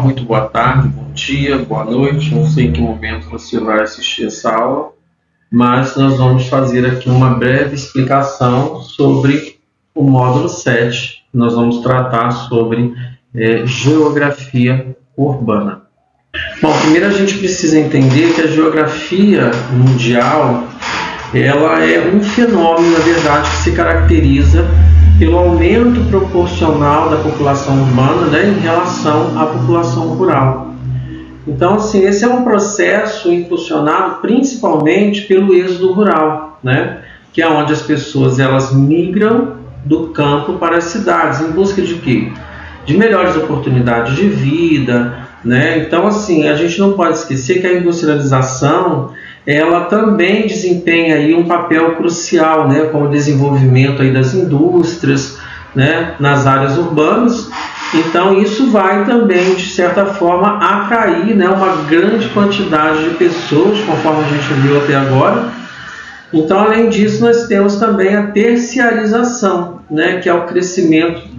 muito boa tarde, bom dia, boa noite. Não sei em que momento você vai assistir essa aula, mas nós vamos fazer aqui uma breve explicação sobre o módulo 7. Nós vamos tratar sobre geografia urbana. Bom, primeiro a gente precisa entender que a geografia mundial ela é um fenômeno, na verdade, que se caracteriza pelo aumento proporcional da população urbana, né, em relação à população rural. Então, assim, esse é um processo impulsionado principalmente pelo êxodo rural, né, que é onde as pessoas elas migram do campo para as cidades, em busca de quê? De melhores oportunidades de vida, né? Então, assim, a gente não pode esquecer que a industrialização ela também desempenha aí um papel crucial, né, com o desenvolvimento aí das indústrias, né, nas áreas urbanas. Então isso vai também, de certa forma, atrair, né, uma grande quantidade de pessoas, conforme a gente viu até agora. Então, além disso, nós temos também a terciarização, né, que é o crescimento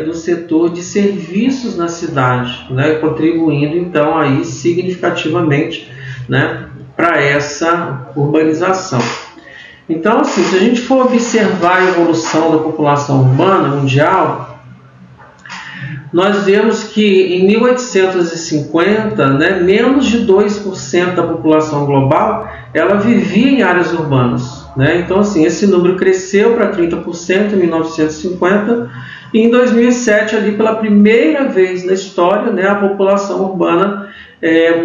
do setor de serviços na cidade, né, contribuindo então aí significativamente, né, para essa urbanização. Então, assim, se a gente for observar a evolução da população urbana mundial, nós vemos que em 1850, né, menos de 2% da população global ela vivia em áreas urbanas, né? Então, assim, esse número cresceu para 30% em 1950 e em 2007, ali pela primeira vez na história, né, a população urbana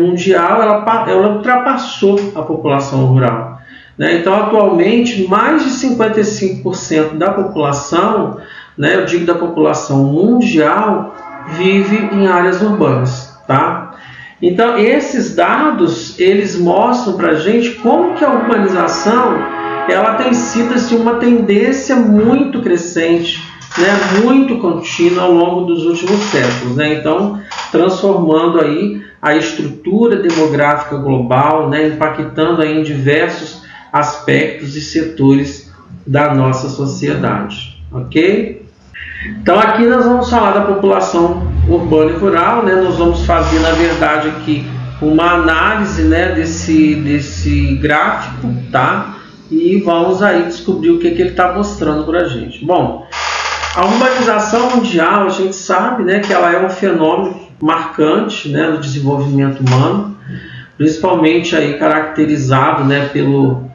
mundial ela ultrapassou a população rural, né? Então, atualmente, mais de 55% da população, né, eu digo da população mundial, vive em áreas urbanas, tá? Então, esses dados, eles mostram para a gente como que a urbanização ela tem sido assim, uma tendência muito crescente, né, muito contínua ao longo dos últimos séculos, né? Então, transformando aí a estrutura demográfica global, né, impactando aí em diversos aspectos e setores da nossa sociedade, ok? Então, aqui nós vamos falar da população urbana e rural, né? Nós vamos fazer, na verdade, aqui uma análise, né, desse gráfico, tá? E vamos aí descobrir o que ele está mostrando para a gente. Bom, a urbanização mundial, a gente sabe, né, que ela é um fenômeno marcante, né, do desenvolvimento humano, principalmente aí caracterizado, né, pelo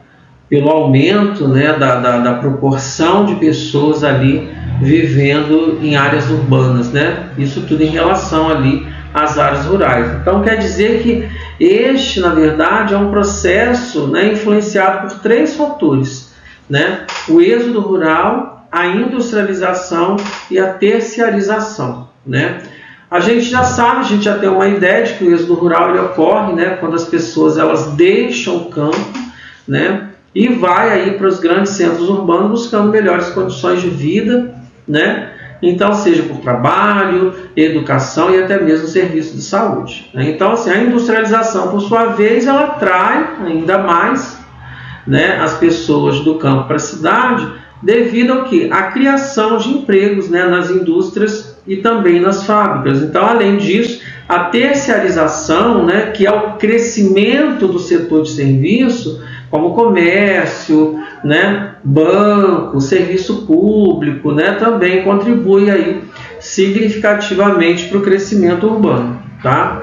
aumento, né, da proporção de pessoas ali vivendo em áreas urbanas, né? Isso tudo em relação ali às áreas rurais. Então quer dizer que este, na verdade, é um processo, né, influenciado por três fatores, né? O êxodo rural, a industrialização e a terciarização, né? A gente já sabe, a gente já tem uma ideia de que o êxodo rural ele ocorre, né, quando as pessoas elas deixam o campo, né, e vai aí para os grandes centros urbanos buscando melhores condições de vida, né? Então, seja por trabalho, educação e até mesmo serviço de saúde, né? Então, assim, a industrialização, por sua vez, ela atrai ainda mais, né, as pessoas do campo para a cidade, devido ao que? A criação de empregos, né, nas indústrias e também nas fábricas. Então, além disso, a terciarização, né, que é o crescimento do setor de serviço, como comércio, né, banco, serviço público, né, também contribui aí significativamente para o crescimento urbano, tá?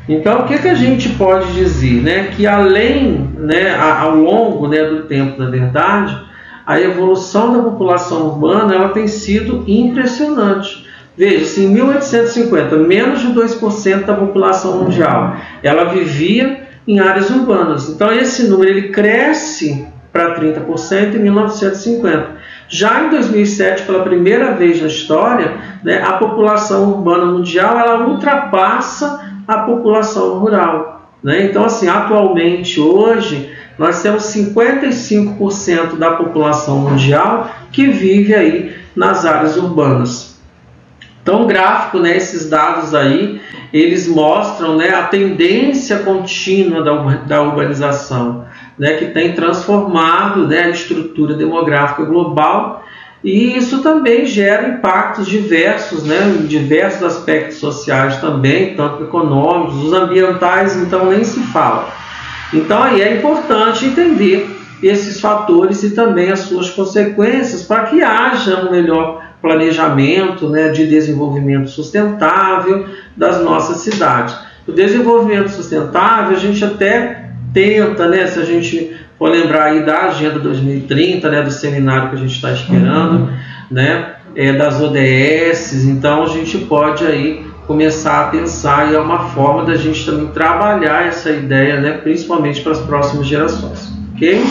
Então, o que a gente pode dizer, né, que além, né, ao longo, né, do tempo, na verdade, a evolução da população urbana ela tem sido impressionante. Veja, se em 1850 menos de 2% da população mundial ela vivia em áreas urbanas. Então esse número ele cresce para 30% em 1950. Já em 2007, pela primeira vez na história, né, a população urbana mundial ela ultrapassa a população rural, né? Então, assim, atualmente, hoje, nós temos 55% da população mundial que vive aí nas áreas urbanas. Então, o gráfico, né, esses dados aí, eles mostram, né, a tendência contínua da urbanização, né, que tem transformado, né, a estrutura demográfica global E isso também gera impactos diversos, né, em diversos aspectos sociais também, tanto econômicos, os ambientais, então nem se fala. Então aí é importante entender esses fatores e também as suas consequências para que haja um melhor planejamento, né, de desenvolvimento sustentável das nossas cidades. O desenvolvimento sustentável a gente até tenta, né, se a gente for lembrar aí da Agenda 2030, né, do seminário que a gente está esperando, né, das ODS, então a gente pode aí começar a pensar, e é uma forma da gente também trabalhar essa ideia, né, principalmente para as próximas gerações, ok?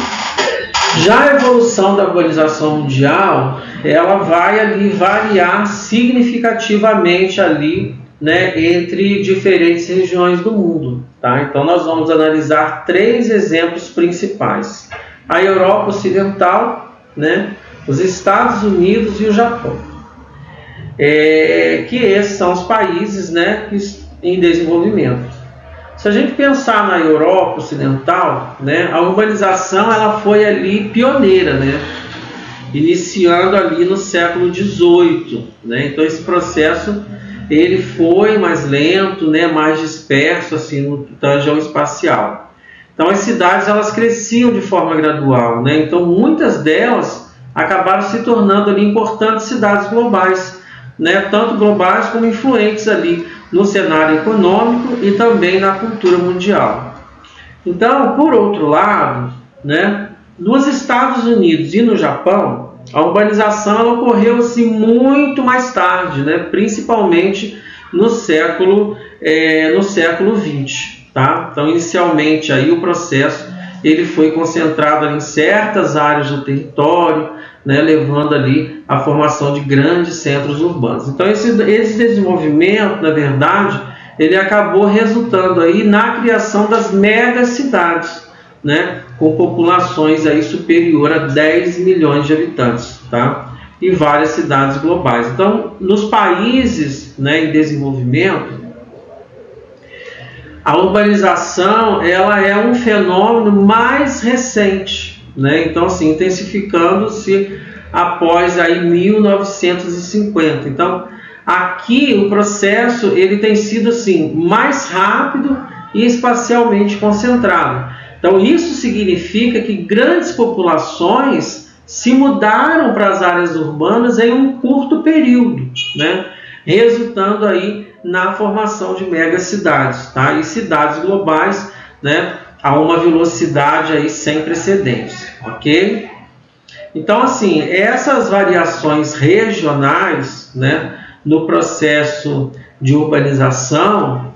Já a evolução da urbanização mundial, ela vai ali variar significativamente ali, né, entre diferentes regiões do mundo, tá? Então nós vamos analisar 3 exemplos principais: a Europa Ocidental, né, os Estados Unidos e o Japão, que esses são os países, né, em desenvolvimento. Se a gente pensar na Europa Ocidental, né, a urbanização ela foi ali pioneira, né, iniciando ali no século XVIII, né? Então esse processo ele foi mais lento, né, mais disperso assim no que tange ao espacial. Então as cidades elas cresciam de forma gradual, né? Então muitas delas acabaram se tornando ali importantes cidades globais, né, tanto globais como influentes ali no cenário econômico e também na cultura mundial. Então, por outro lado, né, nos Estados Unidos e no Japão, a urbanização ela ocorreu assim, muito mais tarde, né, principalmente no século XX. Tá? Então, inicialmente, aí, o processo ele foi concentrado em certas áreas do território, né, levando ali a formação de grandes centros urbanos. Então esse desenvolvimento, na verdade, ele acabou resultando aí na criação das megacidades, né, com populações aí superior a 10 milhões de habitantes, tá? E várias cidades globais. Então, nos países, né, em desenvolvimento, a urbanização ela é um fenômeno mais recente, né? Então, assim, intensificando-se após aí 1950. Então, aqui o processo ele tem sido assim mais rápido e espacialmente concentrado. Então, isso significa que grandes populações se mudaram para as áreas urbanas em um curto período, né? Resultando aí na formação de megacidades, tá? E cidades globais, né, a uma velocidade aí sem precedentes, ok? Então, assim, essas variações regionais, né, no processo de urbanização,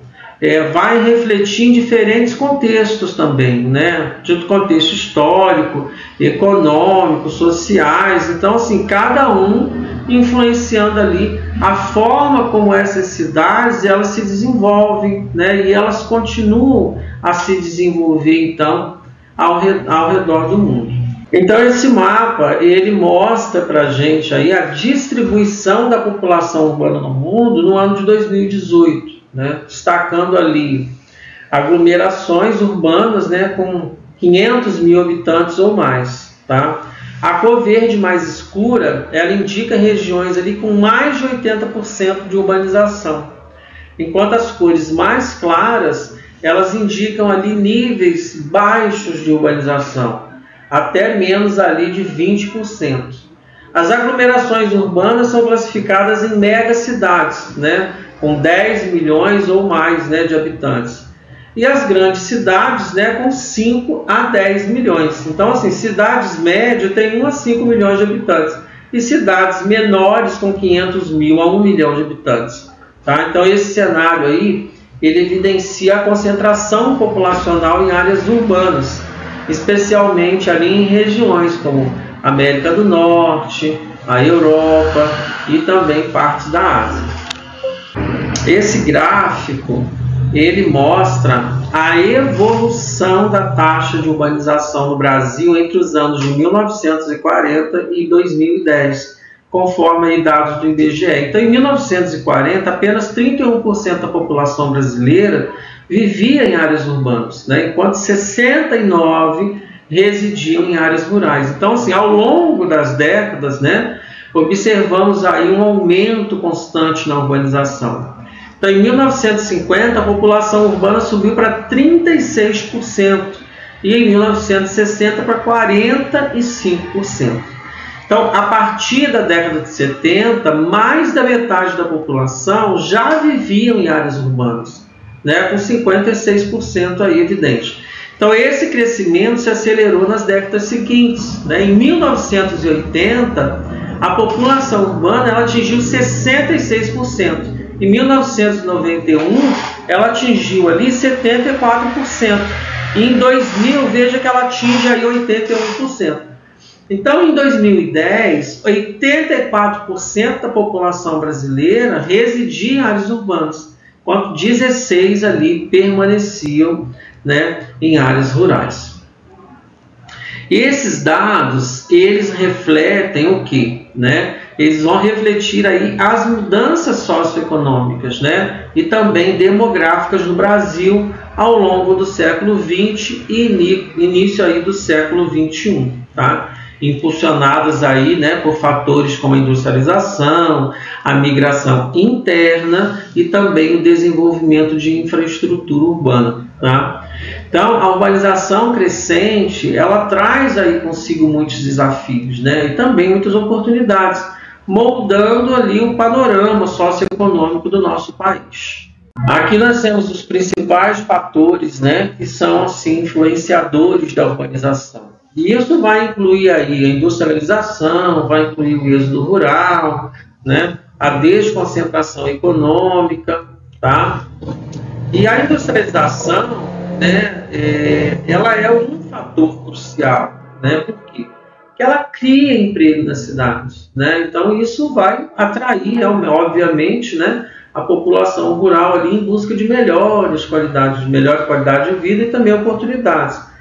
vai refletir em diferentes contextos também, né? De contexto histórico, econômico, sociais. Então, assim, cada um influenciando ali a forma como essas cidades elas se desenvolvem, né? E elas continuam a se desenvolver, então, ao redor do mundo. Então, esse mapa, ele mostra para a gente aí a distribuição da população urbana no mundo no ano de 2018, né? Destacando ali aglomerações urbanas, né, com 500 mil habitantes ou mais, tá? A cor verde mais escura, ela indica regiões ali com mais de 80% de urbanização, enquanto as cores mais claras, elas indicam ali níveis baixos de urbanização, até menos ali de 20%. As aglomerações urbanas são classificadas em megacidades, né, com 10 milhões ou mais, né, de habitantes. E as grandes cidades, né, com 5 a 10 milhões. Então, assim, cidades médias têm 1 a 5 milhões de habitantes. E cidades menores com 500 mil a 1 milhão de habitantes. Tá? Então, esse cenário aí, ele evidencia a concentração populacional em áreas urbanas, especialmente ali em regiões como América do Norte, a Europa e também partes da Ásia. Esse gráfico ele mostra a evolução da taxa de urbanização no Brasil entre os anos de 1940 e 2010, conforme dados do IBGE. Então, em 1940, apenas 31% da população brasileira vivia em áreas urbanas, né, enquanto 69% residiam em áreas rurais. Então, assim, ao longo das décadas, né, observamos aí um aumento constante na urbanização. Então, em 1950, a população urbana subiu para 36% e em 1960 para 45%. Então, a partir da década de 70, mais da metade da população já viviam em áreas urbanas, né, com 56% aí evidente. Então, esse crescimento se acelerou nas décadas seguintes, né? Em 1980, a população urbana ela atingiu 66%. Em 1991, ela atingiu ali 74%. E em 2000, veja que ela atinge aí 81%. Então, em 2010, 84% da população brasileira residia em áreas urbanas, enquanto 16% ali permaneciam, né, em áreas rurais. Esses dados, eles refletem o quê? Né? Eles vão refletir aí as mudanças socioeconômicas, né, e também demográficas no Brasil ao longo do século XX e início aí do século XXI, tá? Impulsionadas aí, né, por fatores como a industrialização, a migração interna e também o desenvolvimento de infraestrutura urbana, tá? Então, a urbanização crescente, ela traz aí consigo muitos desafios, né, e também muitas oportunidades, moldando ali o panorama socioeconômico do nosso país. Aqui nós temos os principais fatores, né, que são assim influenciadores da urbanização. E isso vai incluir aí a industrialização, vai incluir o êxodo rural, né, a desconcentração econômica, tá? E a industrialização, né, ela é um fator crucial, né? Por quê? Porque ela cria emprego nas cidades, né? Então isso vai atrair, obviamente, né, a população rural ali em busca de melhor qualidade de vida e também oportunidades.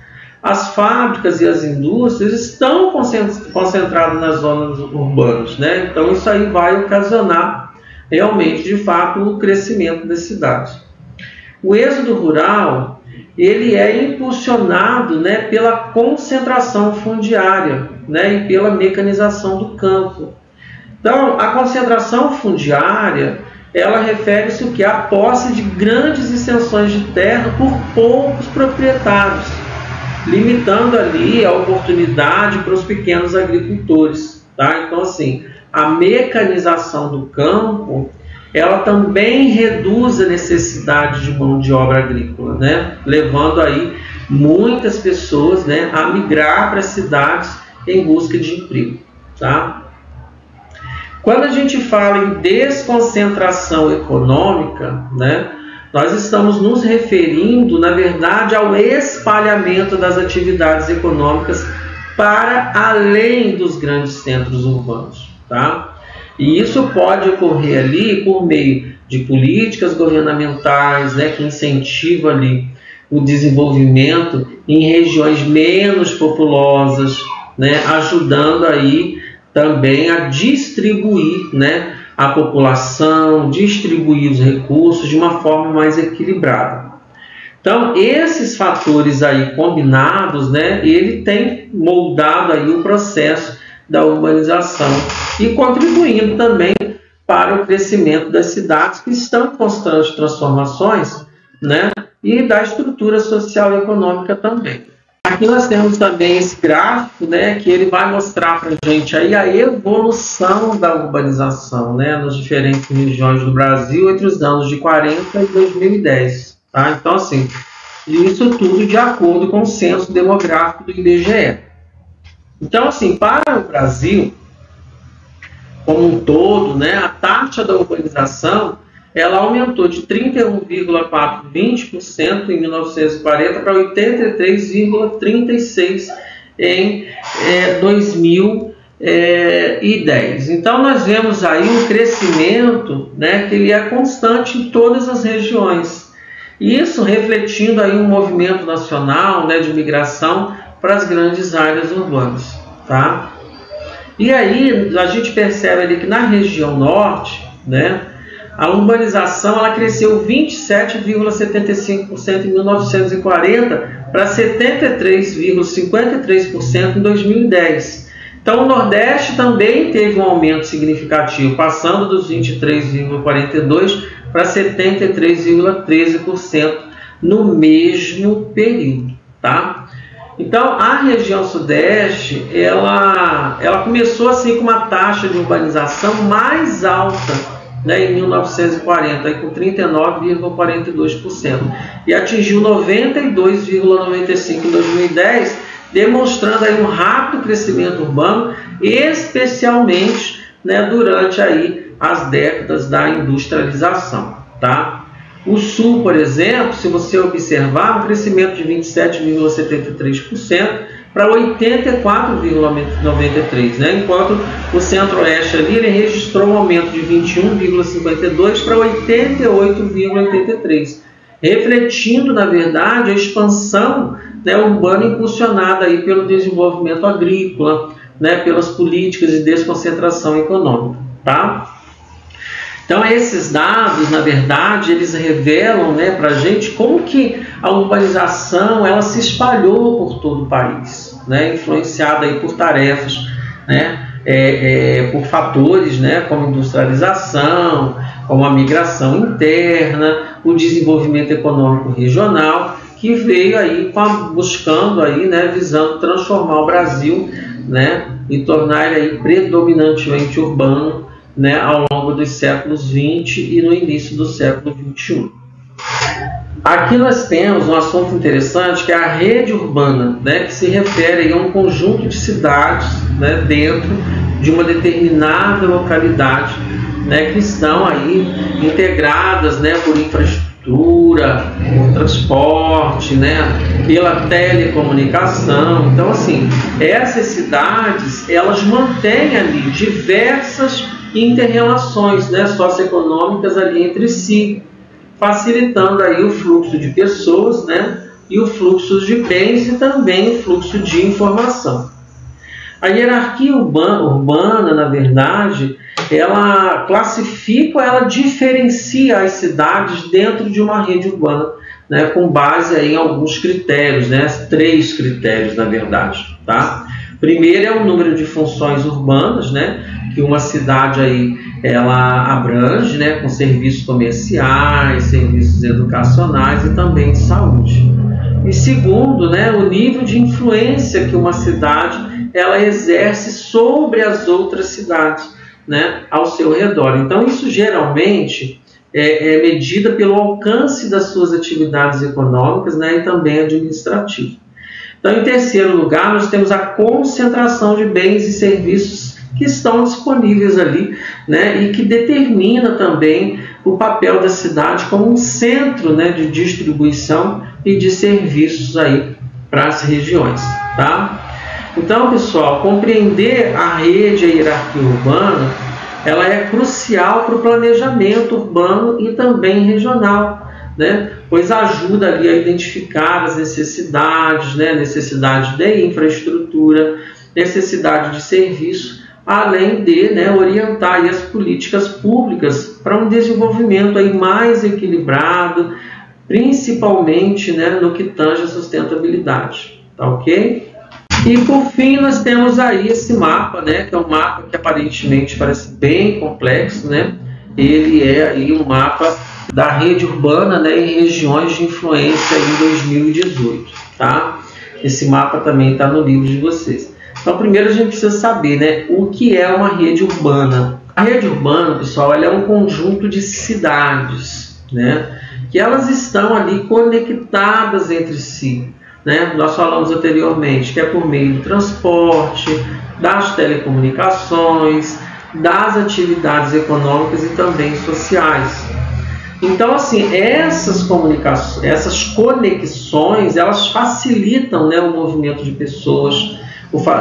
As fábricas e as indústrias estão concentradas nas zonas urbanas, né? Então isso aí vai ocasionar realmente, de fato, o crescimento das cidades. O êxodo rural, ele é impulsionado, né, pela concentração fundiária, né, e pela mecanização do campo. Então, a concentração fundiária, ela refere-se o que? A posse de grandes extensões de terra por poucos proprietários, limitando ali a oportunidade para os pequenos agricultores, tá? Então, assim, a mecanização do campo, ela também reduz a necessidade de mão de obra agrícola, né? Levando aí muitas pessoas, né, a migrar para as cidades em busca de emprego, tá? Quando a gente fala em desconcentração econômica, né, nós estamos nos referindo, na verdade, ao espalhamento das atividades econômicas para além dos grandes centros urbanos, tá? E isso pode ocorrer ali por meio de políticas governamentais, né, que incentivam ali o desenvolvimento em regiões menos populosas, né, ajudando aí também a distribuir, né, a população, distribuir os recursos de uma forma mais equilibrada. Então, esses fatores aí combinados, né, ele tem moldado aí o processo da urbanização e contribuindo também para o crescimento das cidades que estão em constantes transformações, né, e da estrutura social e econômica também. Aqui nós temos também esse gráfico, né, que ele vai mostrar para a gente aí a evolução da urbanização, né, nas diferentes regiões do Brasil entre os anos de 40 e 2010. Tá? Então, assim, isso tudo de acordo com o censo demográfico do IBGE. Então, assim, para o Brasil como um todo, né, a taxa da urbanização ela aumentou de 31,420% em 1940 para 83,36% em 2010. Então, nós vemos aí um crescimento, né, que ele é constante em todas as regiões. Isso refletindo aí um movimento nacional, né, de migração para as grandes áreas urbanas. Tá? E aí, a gente percebe ali que na região norte, né, a urbanização ela cresceu 27,75% em 1940 para 73,53% em 2010. Então o Nordeste também teve um aumento significativo, passando dos 23,42% para 73,13% no mesmo período, tá? Então a região Sudeste, ela começou assim com uma taxa de urbanização mais alta, né, em 1940, aí, com 39,42%, e atingiu 92,95% em 2010, demonstrando aí um rápido crescimento urbano, especialmente, né, durante aí as décadas da industrialização, tá? O Sul, por exemplo, se você observar, um crescimento de 27,73% para 84,93%, né? Enquanto o Centro-Oeste ali, ele registrou um aumento de 21,52% para 88,83%, refletindo, na verdade, a expansão, né, urbana impulsionada aí pelo desenvolvimento agrícola, né, pelas políticas de desconcentração econômica, tá? Então esses dados, na verdade, eles revelam, né, para a gente como que a urbanização ela se espalhou por todo o país, né, influenciada aí por tarefas, né, por fatores, né, como industrialização, como a migração interna, o desenvolvimento econômico regional, que veio aí buscando aí, né, visando transformar o Brasil, né, e tornar ele aí predominantemente urbano, né, ao longo dos séculos 20 e no início do século 21. Aqui nós temos um assunto interessante que é a rede urbana, né, que se refere a um conjunto de cidades, né, dentro de uma determinada localidade, né, que estão aí integradas, né, por infraestrutura, por transporte, né, pela telecomunicação. Então, assim, essas cidades elas mantêm ali diversas inter-relações, né, socioeconômicas ali entre si, facilitando aí o fluxo de pessoas, né, e o fluxo de bens e também o fluxo de informação. A hierarquia urbana, na verdade, ela classifica, ela diferencia as cidades dentro de uma rede urbana, né, com base aí em alguns critérios, né, 3 critérios, na verdade, tá? Primeiro é o número de funções urbanas, né, que uma cidade aí ela abrange, né, com serviços comerciais, serviços educacionais e também de saúde. E segundo, né, o nível de influência que uma cidade ela exerce sobre as outras cidades, né, ao seu redor. Então isso geralmente é medida pelo alcance das suas atividades econômicas, né, e também administrativas. Então, em terceiro lugar, nós temos a concentração de bens e serviços que estão disponíveis ali, né, e que determina também o papel da cidade como um centro, né, de distribuição e de serviços aí para as regiões, tá? Então, pessoal, compreender a rede e a hierarquia urbana, ela é crucial para o planejamento urbano e também regional, né? Pois ajuda ali a identificar as necessidades, né? Necessidade de infraestrutura, necessidade de serviço, além de, né, orientar aí as políticas públicas para um desenvolvimento aí mais equilibrado, principalmente, né, no que tange a sustentabilidade, tá ok? E por fim nós temos aí esse mapa, né, que é um mapa que aparentemente parece bem complexo, né? Ele é aí um mapa da rede urbana, né, em regiões de influência em 2018, tá? Esse mapa também está no livro de vocês. Então, primeiro a gente precisa saber, né, o que é uma rede urbana. A rede urbana, pessoal, ela é um conjunto de cidades, né, que elas estão ali conectadas entre si, né? Nós falamos anteriormente que é por meio do transporte, das telecomunicações, das atividades econômicas e também sociais. Então, assim, essas comunicações, essas conexões, elas facilitam, né, o movimento de pessoas,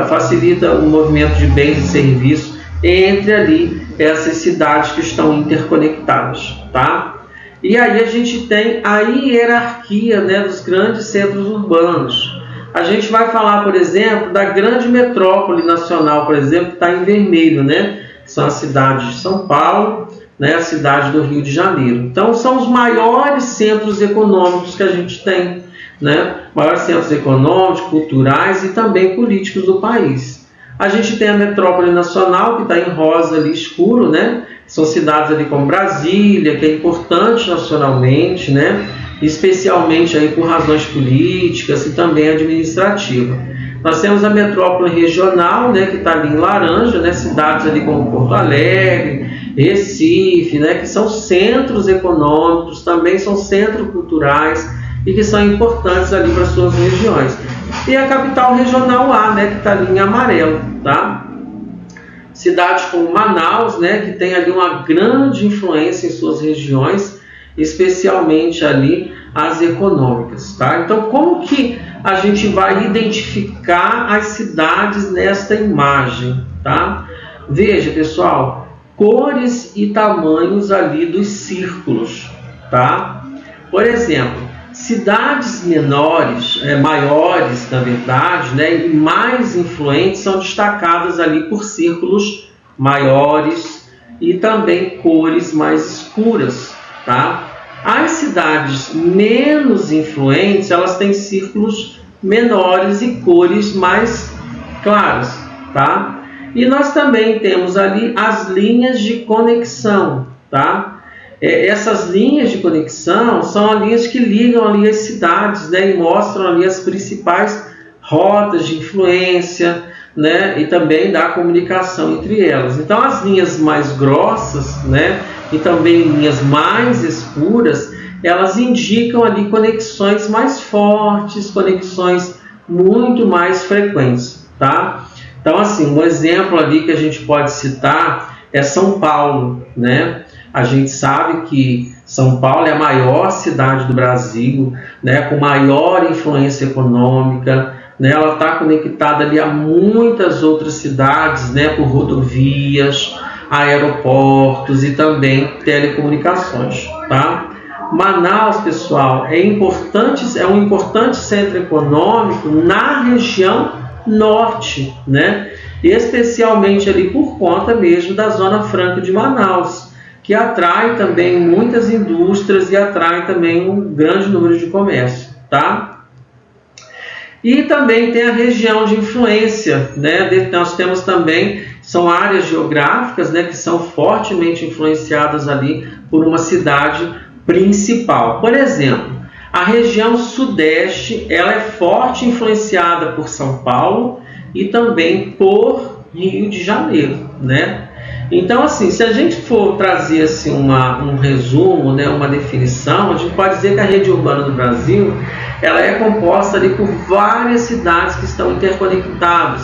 facilita o movimento de bens e serviços entre ali essas cidades que estão interconectadas, tá? E aí a gente tem a hierarquia, né, dos grandes centros urbanos. A gente vai falar, por exemplo, da grande metrópole nacional, por exemplo, que está em vermelho, né? São as cidades de São Paulo, né, a cidade do Rio de Janeiro. Então, são os maiores centros econômicos que a gente tem, né? Maiores centros econômicos, culturais e também políticos do país. A gente tem a metrópole nacional, que está em rosa ali escuro, né? São cidades ali como Brasília, que é importante nacionalmente, né? Especialmente aí por razões políticas e também administrativas. Nós temos a metrópole regional, né, que está ali em laranja, né, cidades ali como Porto Alegre, Recife, né, que são centros econômicos, também são centros culturais e que são importantes ali para suas regiões. E a capital regional A, né, que está ali em amarelo, tá? Cidades como Manaus, né, que tem ali uma grande influência em suas regiões, especialmente ali as econômicas, tá? Então, como que a gente vai identificar as cidades nesta imagem, tá? Veja, pessoal, cores e tamanhos ali dos círculos, tá? Por exemplo, cidades menores, maiores, na verdade, né, e mais influentes são destacadas ali por círculos maiores e também cores mais escuras, tá? As cidades menos influentes, elas têm círculos menores e cores mais claras, tá? E nós também temos ali as linhas de conexão, tá? Essas linhas de conexão são as linhas que ligam ali as cidades, né? E mostram ali as principais rotas de influência, né? E também da comunicação entre elas. Então, as linhas mais grossas, né? E também linhas mais escuras, elas indicam ali conexões mais fortes, conexões muito mais frequentes, tá? Então, assim, um exemplo ali que a gente pode citar é São Paulo, né? A gente sabe que São Paulo é a maior cidade do Brasil, né? Com maior influência econômica, né? Ela está conectada ali a muitas outras cidades, né? Por rodovias, aeroportos e também telecomunicações, tá? Manaus, pessoal, é um importante centro econômico na região norte, né? Especialmente ali por conta mesmo da Zona Franca de Manaus, que atrai também muitas indústrias e atrai também um grande número de comércio, tá? E também tem a região de influência, né? Nós temos também, são áreas geográficas, né, que são fortemente influenciadas ali por uma cidade principal. Por exemplo, a região sudeste, ela é forte influenciada por São Paulo e também por Rio de Janeiro, né? Então, assim, se a gente for trazer assim, um resumo, né, uma definição, a gente pode dizer que a rede urbana do Brasil, ela é composta ali por várias cidades que estão interconectadas.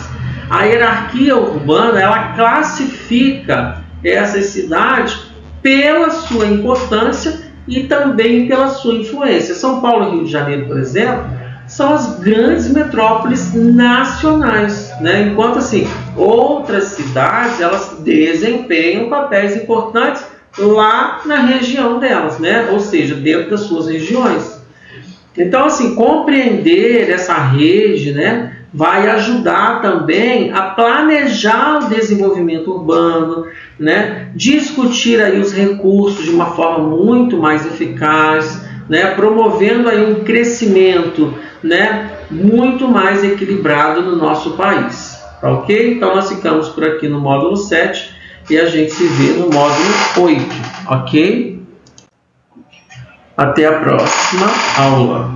A hierarquia urbana, ela classifica essas cidades pela sua importância e também pela sua influência. São Paulo e Rio de Janeiro, por exemplo, são as grandes metrópoles nacionais, né? Enquanto assim, outras cidades, elas desempenham papéis importantes lá na região delas, né? Ou seja, dentro das suas regiões. Então, assim, compreender essa rede, né, vai ajudar também a planejar o desenvolvimento urbano, né, discutir aí os recursos de uma forma muito mais eficaz, né, promovendo aí um crescimento, né, muito mais equilibrado no nosso país, tá ok? Então nós ficamos por aqui no módulo 7 e a gente se vê no módulo 8, ok? Até a próxima aula.